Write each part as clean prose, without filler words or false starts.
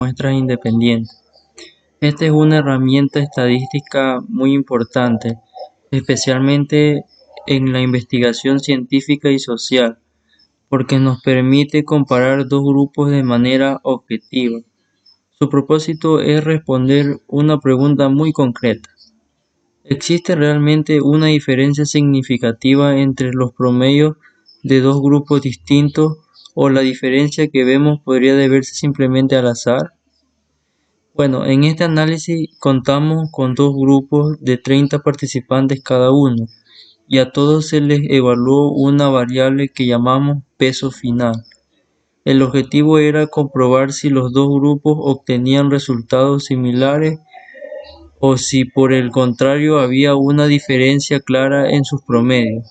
muestras independientes. Esta es una herramienta estadística muy importante, especialmente en la investigación científica y social, porque nos permite comparar dos grupos de manera objetiva. Su propósito es responder una pregunta muy concreta. ¿Existe realmente una diferencia significativa entre los promedios de dos grupos distintos o la diferencia que vemos podría deberse simplemente al azar? Bueno, en este análisis contamos con dos grupos de 30 participantes cada uno y a todos se les evaluó una variable que llamamos peso final. El objetivo era comprobar si los dos grupos obtenían resultados similares o si por el contrario había una diferencia clara en sus promedios.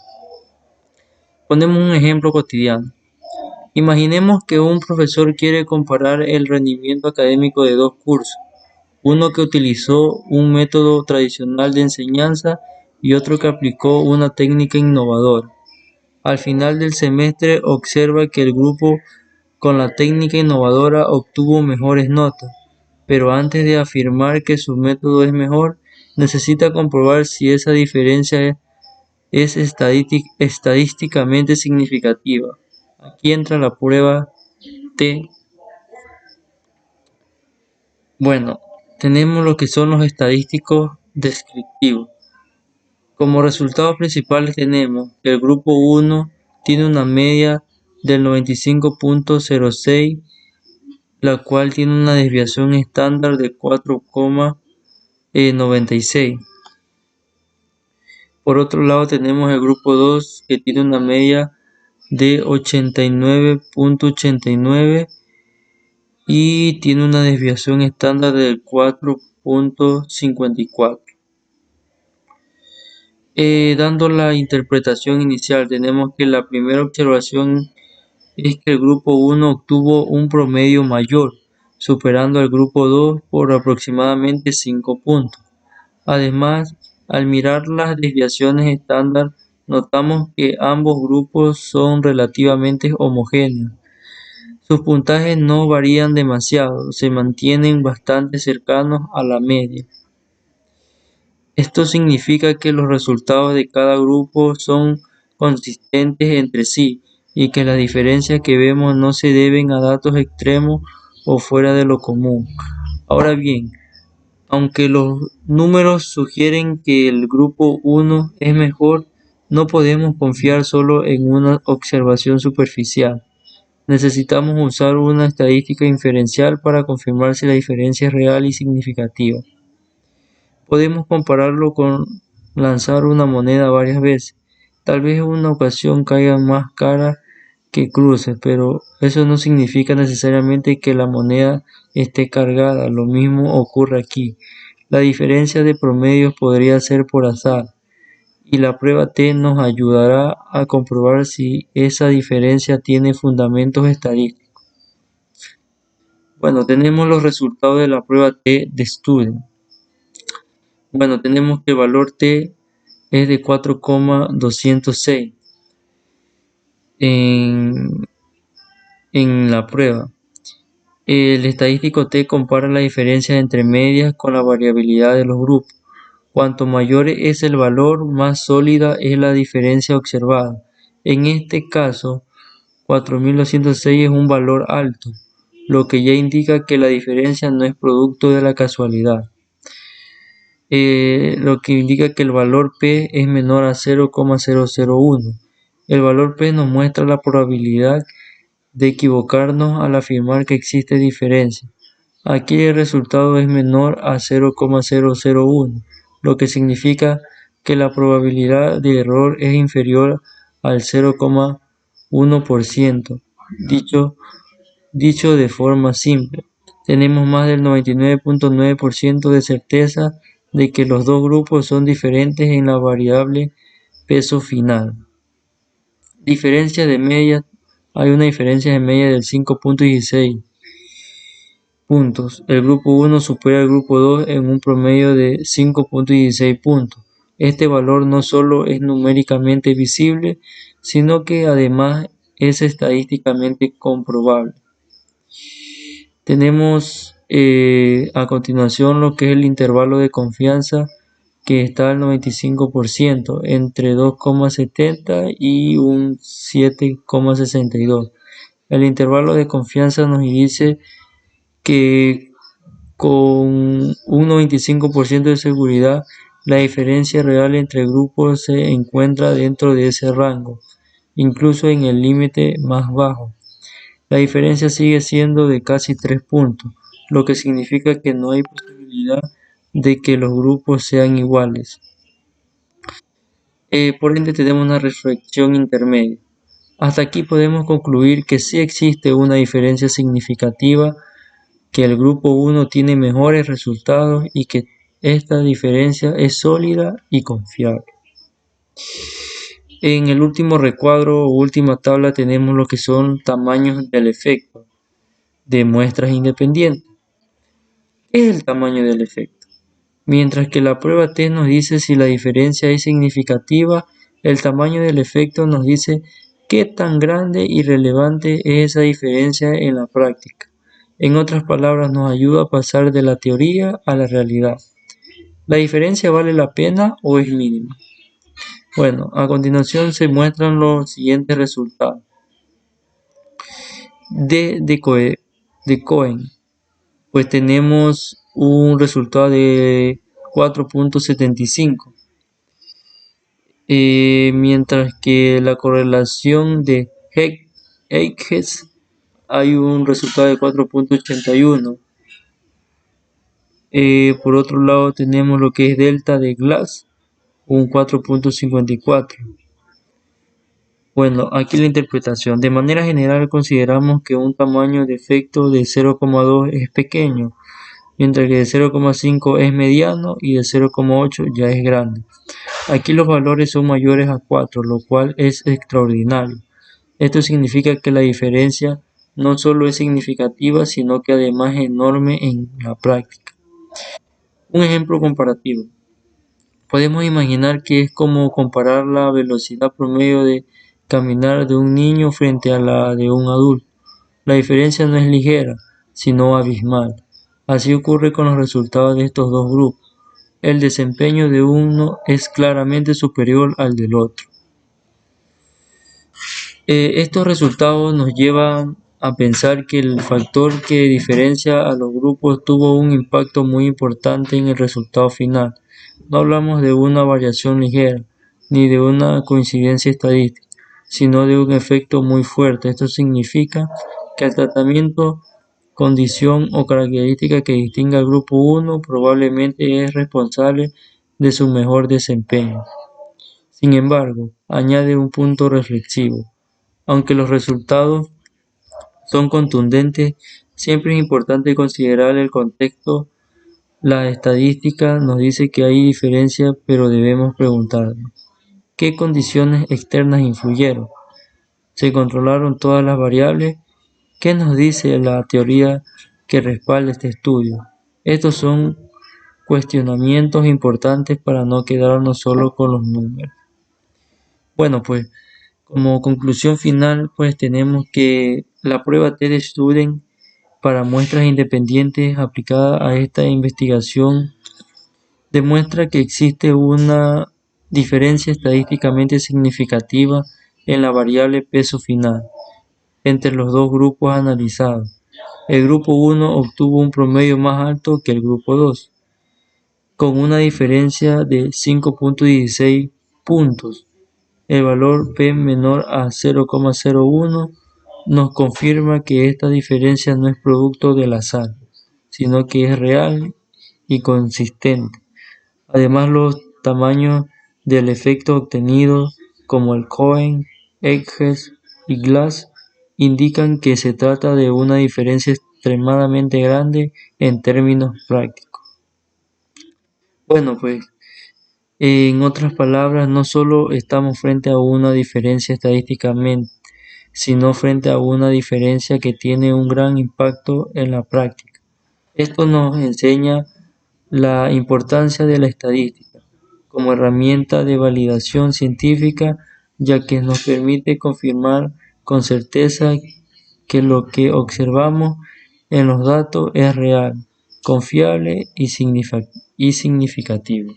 Ponemos un ejemplo cotidiano. Imaginemos que un profesor quiere comparar el rendimiento académico de dos cursos, uno que utilizó un método tradicional de enseñanza y otro que aplicó una técnica innovadora. Al final del semestre observa que el grupo con la técnica innovadora obtuvo mejores notas, pero antes de afirmar que su método es mejor, necesita comprobar si esa diferencia es estadísticamente significativa. Aquí entra la prueba T. Bueno, tenemos lo que son los estadísticos descriptivos. Como resultados principales tenemos que el grupo 1 tiene una media del 95.06, la cual tiene una desviación estándar de 4,96. Por otro lado tenemos el grupo 2 que tiene una media de 89.89 y tiene una desviación estándar del 4.54. Dando la interpretación inicial, tenemos que la primera observación es que el grupo 1 obtuvo un promedio mayor, superando al grupo 2 por aproximadamente 5 puntos. Además, al mirar las desviaciones estándar, notamos que ambos grupos son relativamente homogéneos. Sus puntajes no varían demasiado, se mantienen bastante cercanos a la media. Esto significa que los resultados de cada grupo son consistentes entre sí y que las diferencias que vemos no se deben a datos extremos o fuera de lo común. Ahora bien, aunque los números sugieren que el grupo 1 es mejor, no podemos confiar solo en una observación superficial. Necesitamos usar una estadística inferencial para confirmar si la diferencia es real y significativa. Podemos compararlo con lanzar una moneda varias veces. Tal vez en una ocasión caiga más cara que cruces, pero eso no significa necesariamente que la moneda esté cargada. Lo mismo ocurre aquí. La diferencia de promedios podría ser por azar, y la prueba T nos ayudará a comprobar si esa diferencia tiene fundamentos estadísticos. Bueno, tenemos los resultados de la prueba T de Student. Bueno, tenemos que el valor T es de 4,206 en la prueba. El estadístico T compara la diferencia entre medias con la variabilidad de los grupos. Cuanto mayor es el valor, más sólida es la diferencia observada. En este caso, 4.206 es un valor alto, lo que ya indica que la diferencia no es producto de la casualidad. Lo que indica que el valor P es menor a 0,001. El valor P nos muestra la probabilidad de equivocarnos al afirmar que existe diferencia. Aquí el resultado es menor a 0,001, lo que significa que la probabilidad de error es inferior al 0,1%. Dicho de forma simple, tenemos más del 99.9% de certeza de que los dos grupos son diferentes en la variable peso final. Diferencia de media. Hay una diferencia de media del 5.16 puntos. El grupo 1 supera al grupo 2 en un promedio de 5.16 puntos. Este valor no solo es numéricamente visible, sino que además es estadísticamente comprobable. Tenemos A continuación, lo que es el intervalo de confianza, que está al 95%, entre 2,70 y un 7,62. El intervalo de confianza nos dice que con un 95% de seguridad, la diferencia real entre grupos se encuentra dentro de ese rango, incluso en el límite más bajo. La diferencia sigue siendo de casi 3 puntos, lo que significa que no hay posibilidad de que los grupos sean iguales. Por ende, tenemos una reflexión intermedia. Hasta aquí podemos concluir que sí existe una diferencia significativa, que el grupo 1 tiene mejores resultados y que esta diferencia es sólida y confiable. En el último recuadro o última tabla tenemos lo que son tamaños del efecto de muestras independientes. ¿Qué es el tamaño del efecto? Mientras que la prueba T nos dice si la diferencia es significativa, el tamaño del efecto nos dice qué tan grande y relevante es esa diferencia en la práctica. En otras palabras, nos ayuda a pasar de la teoría a la realidad. ¿La diferencia vale la pena o es mínima? Bueno, a continuación se muestran los siguientes resultados. De Cohen, pues tenemos un resultado de 4,75. Mientras que la correlación de Hedges hay un resultado de 4,81. Por otro lado tenemos lo que es delta de Glass, un 4,54. Bueno, aquí la interpretación. De manera general consideramos que un tamaño de efecto de 0,2 es pequeño, mientras que de 0,5 es mediano y de 0,8 ya es grande. Aquí los valores son mayores a 4, lo cual es extraordinario. Esto significa que la diferencia no solo es significativa, sino que además es enorme en la práctica. Un ejemplo comparativo. Podemos imaginar que es como comparar la velocidad promedio de caminar de un niño frente a la de un adulto. La diferencia no es ligera, sino abismal. Así ocurre con los resultados de estos dos grupos. El desempeño de uno es claramente superior al del otro. Estos resultados nos llevan a pensar que el factor que diferencia a los grupos tuvo un impacto muy importante en el resultado final. No hablamos de una variación ligera, ni de una coincidencia estadística, sino de un efecto muy fuerte. Esto significa que el tratamiento, condición o característica que distingue al grupo 1 probablemente es responsable de su mejor desempeño. Sin embargo, añade un punto reflexivo. Aunque los resultados son contundentes, siempre es importante considerar el contexto. La estadística nos dice que hay diferencias, pero debemos preguntarnos, ¿qué condiciones externas influyeron? ¿Se controlaron todas las variables? ¿Qué nos dice la teoría que respalda este estudio? Estos son cuestionamientos importantes para no quedarnos solo con los números. Bueno, pues como conclusión final, pues tenemos que la prueba T de Student para muestras independientes aplicada a esta investigación demuestra que existe una diferencia estadísticamente significativa en la variable peso final entre los dos grupos analizados. El grupo 1 obtuvo un promedio más alto que el grupo 2, con una diferencia de 5,16 puntos. El valor P menor a 0,01 nos confirma que esta diferencia no es producto del azar, sino que es real y consistente. Además, los tamaños del efecto obtenido, como el Cohen, Hedges y Glass, indican que se trata de una diferencia extremadamente grande en términos prácticos. Bueno, pues en otras palabras, no solo estamos frente a una diferencia estadísticamente, sino frente a una diferencia que tiene un gran impacto en la práctica. Esto nos enseña la importancia de la estadística como herramienta de validación científica, ya que nos permite confirmar con certeza que lo que observamos en los datos es real, confiable y significativo.